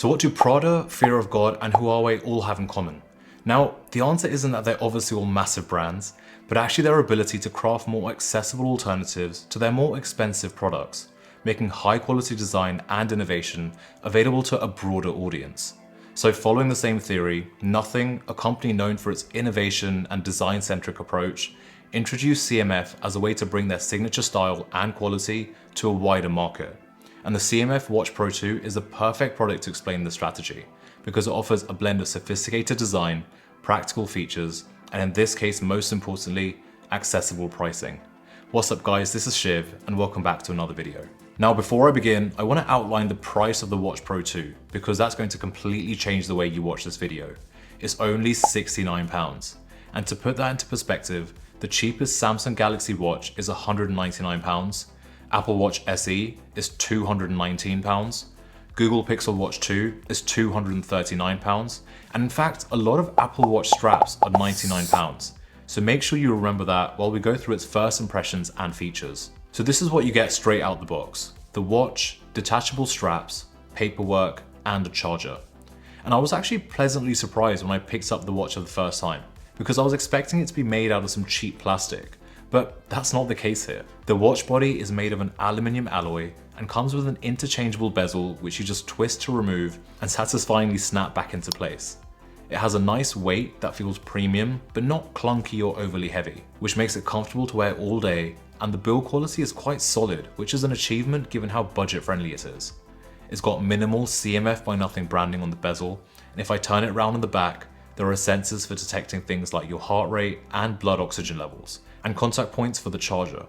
So what do Prada, Fear of God, and Huawei all have in common? Now, the answer isn't that they're obviously all massive brands, but actually their ability to craft more accessible alternatives to their more expensive products, making high quality design and innovation available to a broader audience. So following the same theory, Nothing, a company known for its innovation and design-centric approach, introduced CMF as a way to bring their signature style and quality to a wider market. And the CMF Watch Pro 2 is the perfect product to explain the strategy, because it offers a blend of sophisticated design, practical features, and in this case, most importantly, accessible pricing. What's up guys, this is Shiv, and welcome back to another video. Now before I begin, I want to outline the price of the Watch Pro 2, because that's going to completely change the way you watch this video. It's only £69, and to put that into perspective, the cheapest Samsung Galaxy Watch is £199, Apple Watch SE is £219, Google Pixel Watch 2 is £239, and in fact, a lot of Apple Watch straps are £99. So make sure you remember that while we go through its first impressions and features. So this is what you get straight out the box: the watch, detachable straps, paperwork, and a charger. And I was actually pleasantly surprised when I picked up the watch for the first time, because I was expecting it to be made out of some cheap plastic, but that's not the case here. The watch body is made of an aluminium alloy and comes with an interchangeable bezel which you just twist to remove and satisfyingly snap back into place. It has a nice weight that feels premium, but not clunky or overly heavy, which makes it comfortable to wear all day, and the build quality is quite solid, which is an achievement given how budget friendly it is. It's got minimal CMF by Nothing branding on the bezel, and if I turn it around on the back, there are sensors for detecting things like your heart rate and blood oxygen levels, and contact points for the charger.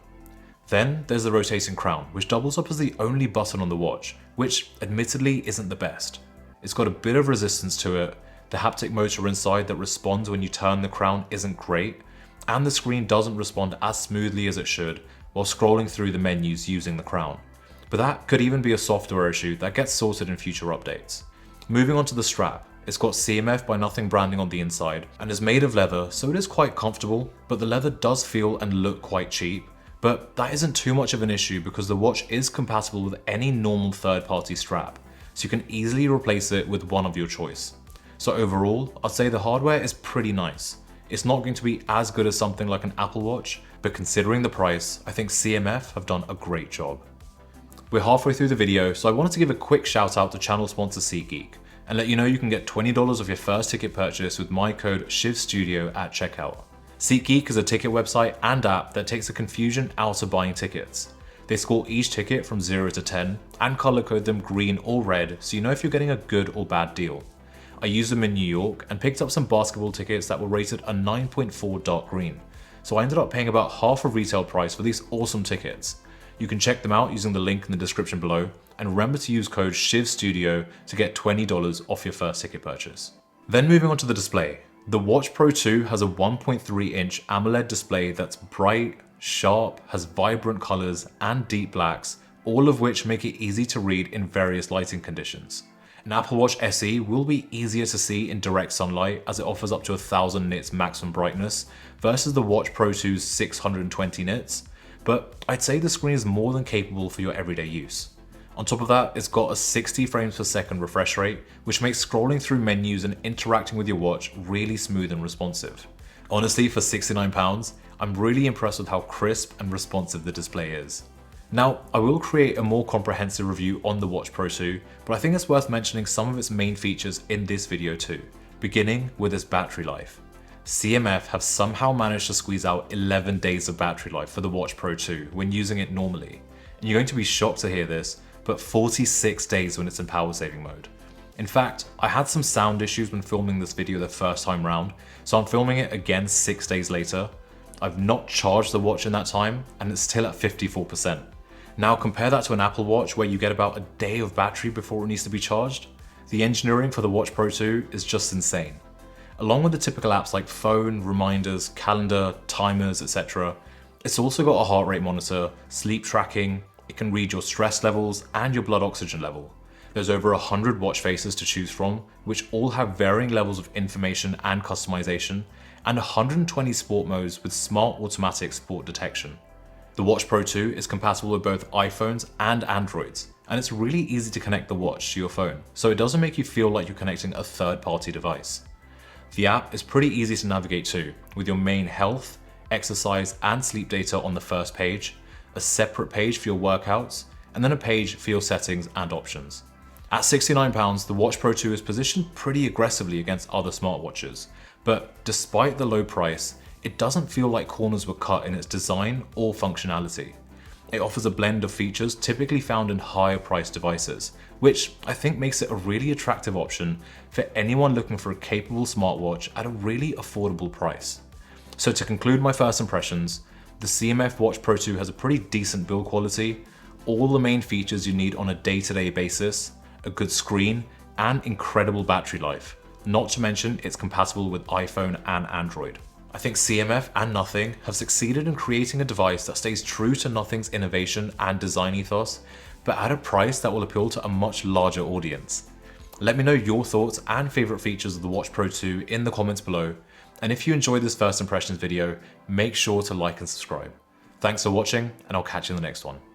Then there's the rotating crown, which doubles up as the only button on the watch, which admittedly isn't the best. It's got a bit of resistance to it, the haptic motor inside that responds when you turn the crown isn't great, and the screen doesn't respond as smoothly as it should while scrolling through the menus using the crown. But that could even be a software issue that gets sorted in future updates. Moving on to the strap, it's got CMF by Nothing branding on the inside and is made of leather, so it is quite comfortable, but the leather does feel and look quite cheap. But that isn't too much of an issue because the watch is compatible with any normal third-party strap, so you can easily replace it with one of your choice. So overall, I'd say the hardware is pretty nice. It's not going to be as good as something like an Apple Watch, but considering the price, I think CMF have done a great job. We're halfway through the video, so I wanted to give a quick shout out to channel sponsor SeatGeek, and let you know you can get $20 off your first ticket purchase with my code SHIVStudio at checkout. SeatGeek is a ticket website and app that takes the confusion out of buying tickets. They score each ticket from 0 to 10 and color code them green or red so you know if you're getting a good or bad deal. I used them in New York and picked up some basketball tickets that were rated a 9.4 dark green, so I ended up paying about half of retail price for these awesome tickets. You can check them out using the link in the description below, and remember to use code SHIVStudio to get $20 off your first ticket purchase. Then moving on to the display. The Watch Pro 2 has a 1.3-inch AMOLED display that's bright, sharp, has vibrant colors and deep blacks, all of which make it easy to read in various lighting conditions. An Apple Watch SE will be easier to see in direct sunlight as it offers up to 1000 nits maximum brightness versus the Watch Pro 2's 620 nits, but I'd say the screen is more than capable for your everyday use. On top of that, it's got a 60 frames per second refresh rate, which makes scrolling through menus and interacting with your watch really smooth and responsive. Honestly, for £69, I'm really impressed with how crisp and responsive the display is. Now, I will create a more comprehensive review on the Watch Pro 2, but I think it's worth mentioning some of its main features in this video too, beginning with its battery life. CMF have somehow managed to squeeze out 11 days of battery life for the Watch Pro 2 when using it normally. And you're going to be shocked to hear this, but 46 days when it's in power saving mode. In fact, I had some sound issues when filming this video the first time round, so I'm filming it again 6 days later. I've not charged the watch in that time, and it's still at 54%. Now compare that to an Apple Watch where you get about a day of battery before it needs to be charged. The engineering for the Watch Pro 2 is just insane. Along with the typical apps like phone, reminders, calendar, timers, etc., it's also got a heart rate monitor, sleep tracking, it can read your stress levels and your blood oxygen level. There's over 100 watch faces to choose from, which all have varying levels of information and customization, and 120 sport modes with smart automatic sport detection. The Watch Pro 2 is compatible with both iPhones and Androids, and it's really easy to connect the watch to your phone, so it doesn't make you feel like you're connecting a third-party device. The app is pretty easy to navigate to, with your main health, exercise, and sleep data on the first page, a separate page for your workouts, and then a page for your settings and options. At £69, the Watch Pro 2 is positioned pretty aggressively against other smartwatches, but despite the low price, it doesn't feel like corners were cut in its design or functionality. It offers a blend of features typically found in higher priced devices, which I think makes it a really attractive option for anyone looking for a capable smartwatch at a really affordable price. So to conclude my first impressions, the CMF Watch Pro 2 has a pretty decent build quality, all the main features you need on a day-to-day basis, a good screen, and incredible battery life. Not to mention it's compatible with iPhone and Android. I think CMF and Nothing have succeeded in creating a device that stays true to Nothing's innovation and design ethos, but at a price that will appeal to a much larger audience. Let me know your thoughts and favorite features of the Watch Pro 2 in the comments below, and if you enjoyed this first impressions video, make sure to like and subscribe. Thanks for watching, and I'll catch you in the next one.